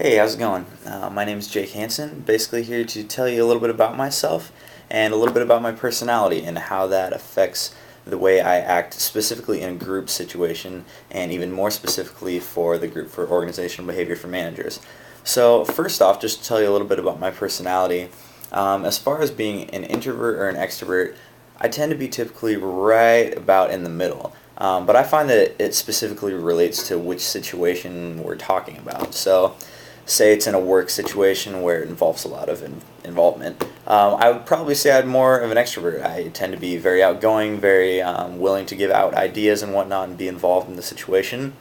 Hey, how's it going? My name is Jake Hansen. Basically, here to tell you a little bit about myself and a little bit about my personality and how that affects the way I act specifically in a group situation, and even more specifically for the group for organizational behavior for managers. So, first off, just to tell you a little bit about my personality. As far as being an introvert or an extrovert, I tend to be typically right about in the middle. But I find that it specifically relates to which situation we're talking about. So, say it's in a work situation where it involves a lot of involvement. I would probably say I'm more of an extrovert. I tend to be very outgoing, very willing to give out ideas and whatnot and be involved in the situation.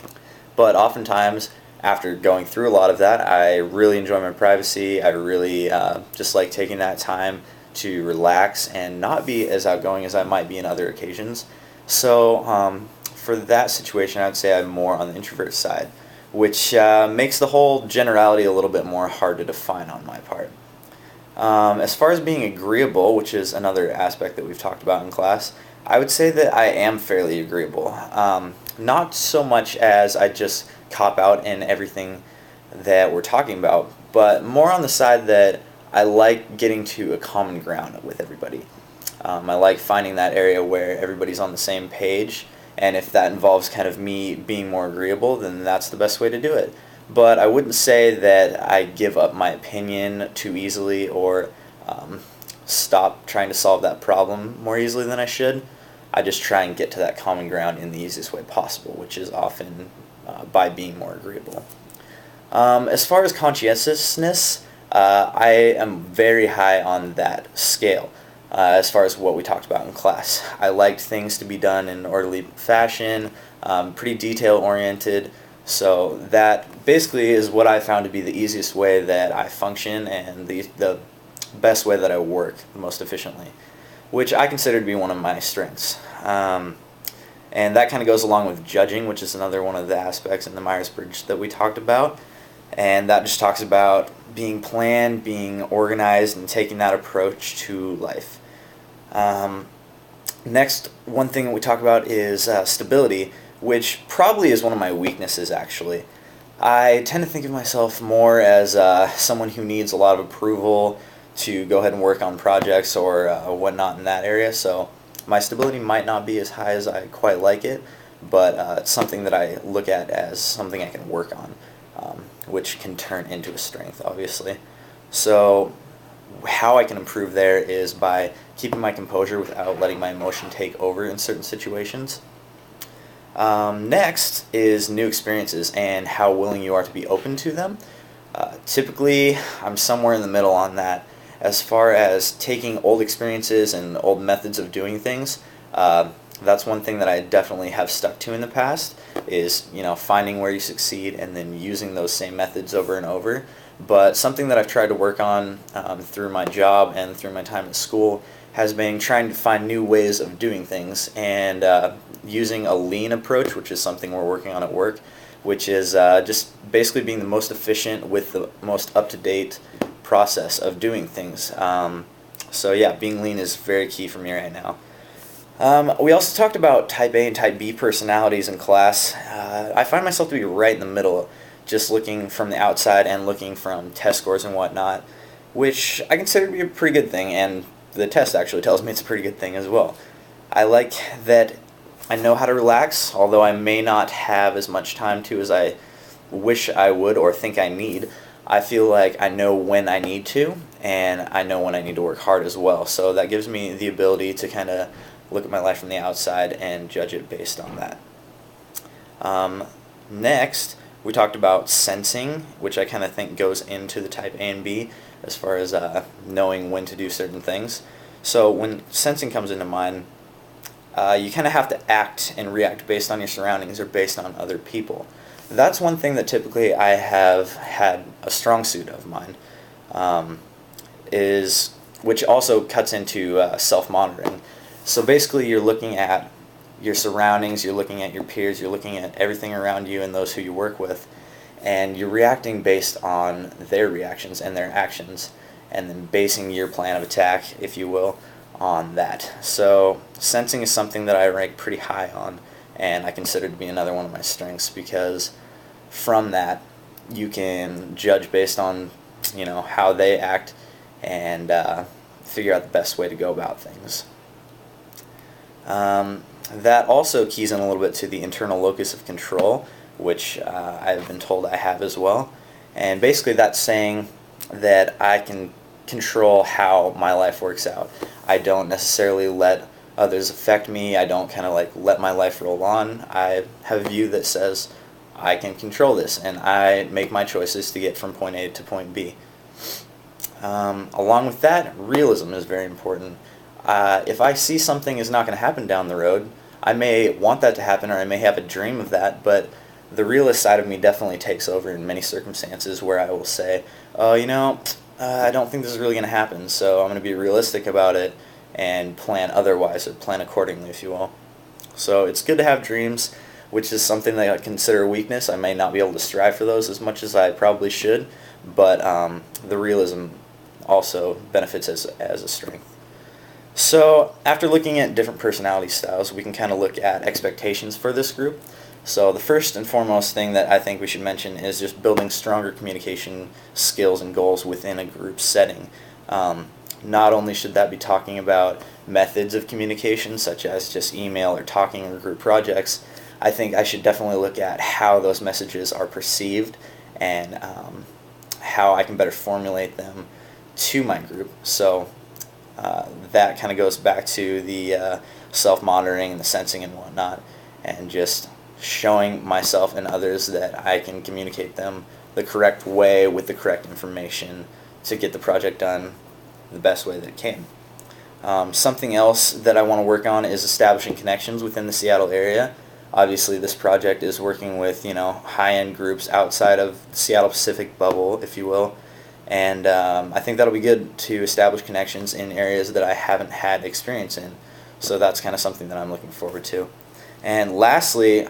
But oftentimes, after going through a lot of that, I really enjoy my privacy. I really just like taking that time to relax and not be as outgoing as I might be in other occasions. So, for that situation, I would say I'm more on the introvert side, which makes the whole generality a little bit more hard to define on my part. As far as being agreeable, which is another aspect that we've talked about in class, I would say that I am fairly agreeable. Not so much as I just cop out in everything that we're talking about, but more on the side that I like getting to a common ground with everybody. I like finding that area where everybody's on the same page, and if that involves kind of me being more agreeable, then that's the best way to do it. But I wouldn't say that I give up my opinion too easily or stop trying to solve that problem more easily than I should. I just try and get to that common ground in the easiest way possible, which is often by being more agreeable. As far as conscientiousness, I am very high on that scale. As far as what we talked about in class, I liked things to be done in an orderly fashion, pretty detail oriented. So that basically is what I found to be the easiest way that I function and the best way that I work the most efficiently, which I consider to be one of my strengths. And that kind of goes along with judging, which is another one of the aspects in the Myers-Briggs that we talked about. And that just talks about being planned, being organized, and taking that approach to life. Next, one thing that we talk about is stability, which probably is one of my weaknesses, actually. I tend to think of myself more as someone who needs a lot of approval to go ahead and work on projects or whatnot in that area, so my stability might not be as high as I quite like it, but it's something that I look at as something I can work on, which can turn into a strength, obviously. So how I can improve there is by keeping my composure without letting my emotion take over in certain situations. Next is new experiences and how willing you are to be open to them. Typically, I'm somewhere in the middle on that. As far as taking old experiences and old methods of doing things, that's one thing that I definitely have stuck to in the past is, finding where you succeed and then using those same methods over and over. But something that I've tried to work on through my job and through my time at school has been trying to find new ways of doing things and using a lean approach, which is something we're working on at work, which is just basically being the most efficient with the most up-to-date process of doing things. So yeah, being lean is very key for me right now. We also talked about type A and type B personalities in class. I find myself to be right in the middle, just looking from the outside and looking from test scores and whatnot, which I consider to be a pretty good thing, and the test actually tells me it's a pretty good thing as well. I like that I know how to relax, although I may not have as much time to as I wish I would or think I need. I feel like I know when I need to, and I know when I need to work hard as well. So that gives me the ability to kind of look at my life from the outside and judge it based on that. Next, we talked about sensing, which I kind of think goes into the type A and B as far as knowing when to do certain things. So when sensing comes into mind, you kind of have to act and react based on your surroundings or based on other people. That's one thing that typically I have had a strong suit of mine, which also cuts into self-monitoring. So basically you're looking at your surroundings, you're looking at your peers, you're looking at everything around you and those who you work with, and you're reacting based on their reactions and their actions, and then basing your plan of attack, if you will, on that. So sensing is something that I rank pretty high on, and I consider to be another one of my strengths because from that you can judge based on how they act and figure out the best way to go about things. That also keys in a little bit to the internal locus of control, which I've been told I have as well. And basically that's saying that I can control how my life works out. I don't necessarily let others affect me. I don't kind of like let my life roll on. I have a view that says I can control this, and I make my choices to get from point A to point B. Along with that, realism is very important. If I see something is not going to happen down the road, I may want that to happen, or I may have a dream of that, but the realist side of me definitely takes over in many circumstances where I will say, oh, I don't think this is really going to happen, so I'm going to be realistic about it and plan otherwise, or plan accordingly, if you will. So it's good to have dreams, which is something that I consider a weakness. I may not be able to strive for those as much as I probably should, but the realism also benefits as a strength. So after looking at different personality styles, we can kind of look at expectations for this group. So the first and foremost thing that I think we should mention is just building stronger communication skills and goals within a group setting. Not only should that be talking about methods of communication, such as just email or talking or group projects, I think I should definitely look at how those messages are perceived and how I can better formulate them to my group. So that kind of goes back to the self-monitoring and the sensing and whatnot, and just showing myself and others that I can communicate them the correct way with the correct information to get the project done the best way that it can. Something else that I want to work on is establishing connections within the Seattle area. Obviously, this project is working with high-end groups outside of the Seattle Pacific bubble, if you will, and I think that'll be good to establish connections in areas that I haven't had experience in. So that's kind of something that I'm looking forward to. And lastly,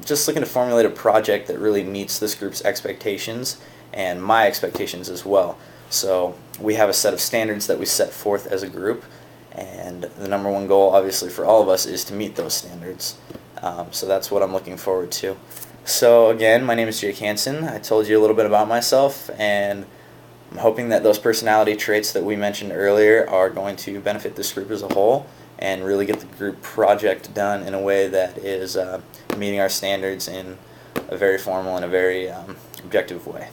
just looking to formulate a project that really meets this group's expectations and my expectations as well. So we have a set of standards that we set forth as a group, and the number one goal obviously for all of us is to meet those standards. So that's what I'm looking forward to. So again, my name is Jake Hansen. I told you a little bit about myself, and I'm hoping that those personality traits that we mentioned earlier are going to benefit this group as a whole and really get the group project done in a way that is meeting our standards in a very formal and a very objective way.